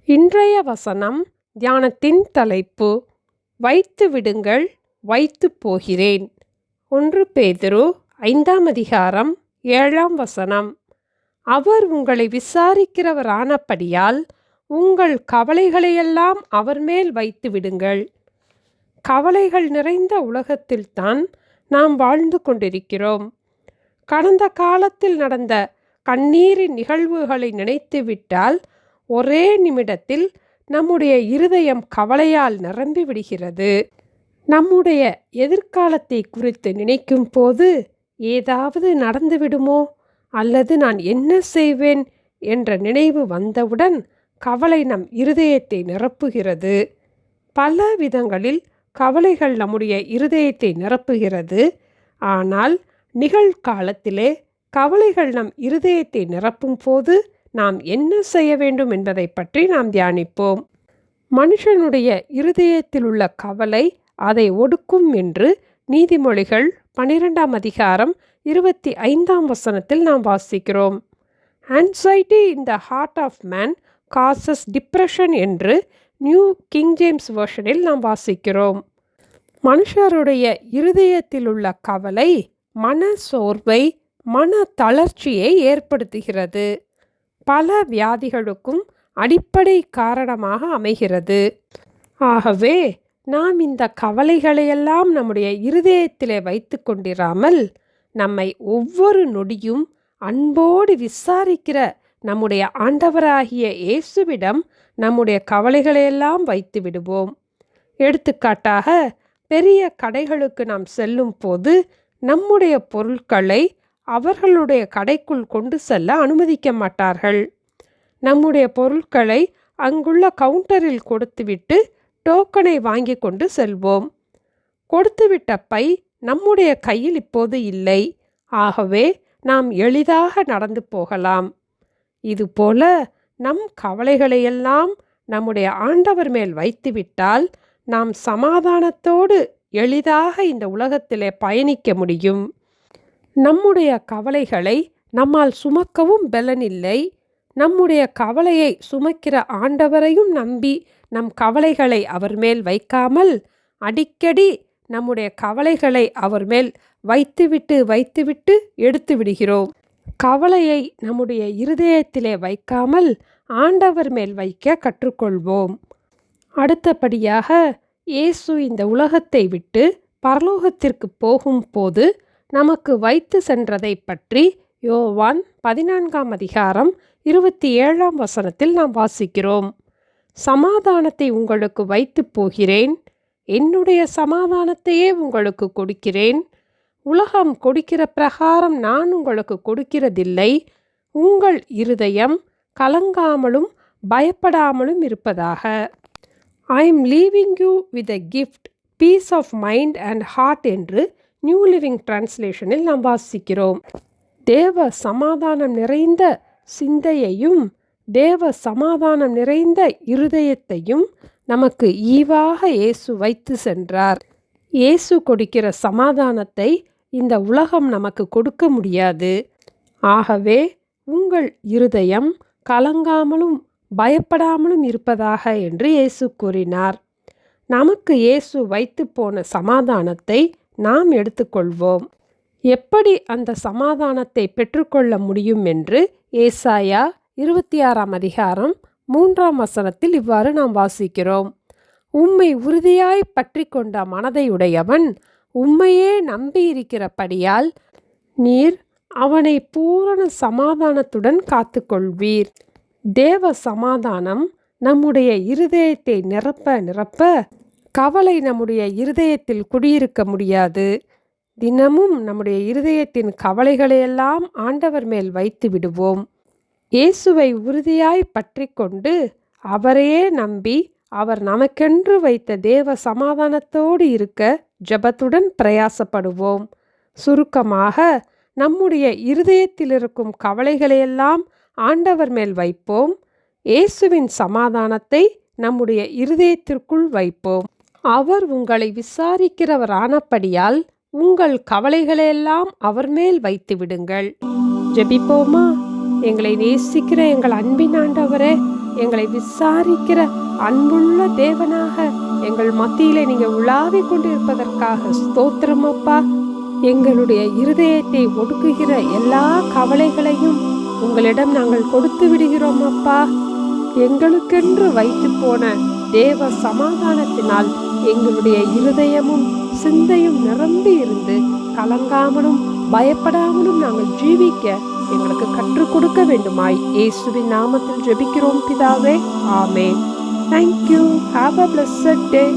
இன்றைய வசனம் தியானத்தின் தலைப்பு, வைத்து விடுங்கள், வைத்து போகிறேன். 1 பேதுரு 5:7. அவர் உங்களை விசாரிக்கிறவரானபடியால் உங்கள் கவலைகளையெல்லாம் அவர் மேல் வைத்து விடுங்கள். கவலைகள் நிறைந்த உலகத்தில்தான் நாம் வாழ்ந்து கொண்டிருக்கிறோம். கடந்த காலத்தில் நடந்த கண்ணீரின் நிகழ்வுகளை நினைத்துவிட்டால் ஒரே நிமிடத்தில் நம்முடைய இருதயம் கவலையால் நிரம்பி விடுகிறது. நம்முடைய எதிர்காலத்தை குறித்து நினைக்கும் போது ஏதாவது நடந்துவிடுமோ அல்லது நான் என்ன செய்வேன் என்ற நினைவு வந்தவுடன் கவலை நம் இருதயத்தை நிரப்புகிறது. பல விதங்களில் கவலைகள் நம்முடைய இருதயத்தை நிரப்புகிறது. ஆனால் நிகழ்காலத்திலே கவலைகள் நம் இருதயத்தை நிரப்பும் போது நாம் என்ன செய்ய வேண்டும் என்பதை பற்றி நாம் தியானிப்போம். மனுஷனுடைய இருதயத்தில் உள்ள கவலை அதை ஒடுக்கும் என்று நீதிமொழிகள் 12:25 நாம் வாசிக்கிறோம். Anxiety in the heart of man causes depression என்று நியூ கிங் ஜேம்ஸ் வெர்ஷனில் நாம் வாசிக்கிறோம். மனுஷருடைய இருதயத்தில் உள்ள கவலை மன சோர்வை, மன தளர்ச்சியை ஏற்படுத்துகிறது. பல வியாதிகளுக்கும் அடிப்படை காரணமாக அமைகிறது. ஆகவே நாம் இந்த கவலைகளையெல்லாம் நம்முடைய இருதயத்திலே வைத்து கொண்டிராமல் நம்மை ஒவ்வொரு நொடியும் அன்போடு விசாரிக்கிற நம்முடைய ஆண்டவராகிய இயேசுவிடம் நம்முடைய கவலைகளையெல்லாம் வைத்து விடுவோம். எடுத்துக்காட்டாக, பெரிய கடைகளுக்கு நாம் செல்லும் போது நம்முடைய பொருட்களை அவர்களுடைய கடைக்குள் கொண்டு செல்ல அனுமதிக்க மாட்டார்கள். நம்முடைய பொருட்களை அங்குள்ள கவுண்டரில் கொடுத்துவிட்டு டோக்கனை வாங்கி கொண்டு செல்வோம். கொடுத்துவிட்ட பை நம்முடைய கையில் இப்போது இல்லை. ஆகவே நாம் எளிதாக நடந்து போகலாம். இதுபோல நம் கவலைகளையெல்லாம் நம்முடைய ஆண்டவர் மேல் வைத்துவிட்டால் நாம் சமாதானத்தோடு எளிதாக இந்த உலகத்திலே பயணிக்க முடியும். நம்முடைய கவலைகளை நம்மால் சுமக்கவும் பலனில்லை. நம்முடைய கவலையை சுமக்கிற ஆண்டவரையும் நம்பி நம் கவலைகளை அவர் மேல் வைக்காமல் அடிக்கடி நம்முடைய கவலைகளை அவர் மேல் வைத்துவிட்டு எடுத்து விடுகிறோம். கவலையை நம்முடைய இருதயத்திலே வைக்காமல் ஆண்டவர் மேல் வைக்க கற்றுக்கொள்வோம். அடுத்தபடியாக, இயேசு இந்த உலகத்தை விட்டு பரலோகத்திற்கு போகும்போது நமக்கு வைத்து சென்றதை பற்றி யோவான் 14:27 நாம் வாசிக்கிறோம். சமாதானத்தை உங்களுக்கு வைத்து போகிறேன், என்னுடைய சமாதானத்தையே உங்களுக்கு கொடுக்கிறேன். உலகம் கொடுக்கிற பிரகாரம் நான் உங்களுக்கு கொடுக்கிறதில்லை. உங்கள் இருதயம் கலங்காமலும் பயப்படாமலும் இருப்பதாக. I am leaving you with a gift, peace of mind and heart என்று நியூ லிவிங் டிரான்ஸ்லேஷனில் நாம் வாசிக்கிறோம். தேவ சமாதானம் நிறைந்த சிந்தையையும் தேவ சமாதானம் நிறைந்த இருதயத்தையும் நமக்கு ஈவாக இயேசு வைத்து சென்றார். இயேசு கொடுக்கிற சமாதானத்தை இந்த உலகம் நமக்கு கொடுக்க முடியாது. ஆகவே உங்கள் இருதயம் கலங்காமலும் பயப்படாமலும் இருப்பதாக என்று இயேசு கூறினார். நமக்கு இயேசு வைத்து போன சமாதானத்தை நாம் எடுத்துக்கொள்வோம். எப்படி அந்த சமாதானத்தை பெற்றுக்கொள்ள முடியும் என்று ஏசாயா 26:3 இவ்வாறு நாம் வாசிக்கிறோம். உம்மை உறுதியாய் பற்றி கொண்ட மனதை உடையவன் உம்மையே நம்பியிருக்கிறபடியால் நீர் அவனை பூரண சமாதானத்துடன் காத்து கொள்வீர். தேவ சமாதானம் நம்முடைய இருதயத்தை நிரப்ப கவலை நம்முடைய இருதயத்தில் குடியிருக்க முடியாது. தினமும் நம்முடைய இருதயத்தின் கவலைகளையெல்லாம் ஆண்டவர் மேல் வைத்து விடுவோம். இயேசுவை உறுதியாய் பற்றி கொண்டு அவரையே நம்பி அவர் நமக்கென்று வைத்த தேவ சமாதானத்தோடு இருக்க ஜெபத்துடன் பிரயாசப்படுவோம். சுருக்கமாக, நம்முடைய இருதயத்தில் இருக்கும் கவலைகளையெல்லாம் ஆண்டவர் மேல் வைப்போம். இயேசுவின் சமாதானத்தை நம்முடைய இருதயத்திற்குள் வைப்போம். அவர் உங்களை விசாரிக்கிறவரானபடியால் உங்கள் கவலைகளையெல்லாம் அவர் மேல் வைத்து விடுங்கள். ஜெபிப்போமா? எங்களை நேசிக்கிற எங்கள் அன்பின் ஆண்டவரே, எங்களை விசாரிக்கிற அன்புள்ள தேவனாக எங்கள் மத்தியிலே நீங்க உலாவிக் கொண்டிருப்பதற்காக ஸ்தோத்திரம் அப்பா. எங்களுடைய இருதயத்தை ஒடுக்குகிற எல்லா கவலைகளையும் உங்களிடம் நாங்கள் கொடுத்து விடுகிறோம் அப்பா. எங்களுக்கென்று வைத்து போன தேவ சமாதானத்தினால் எங்களுடைய இருதயமும் சிந்தையும் நிரம்பி இருந்து கலங்காமலும் பயப்படாமலும் நாங்கள் ஜீவிக்க எங்களுக்கு கற்றுக் கொடுக்க வேண்டுமாய் இயேசுவின் நாமத்தில் ஜெபிக்கிறோம் பிதாவே. ஆமென். Thank you. Have a blessed day.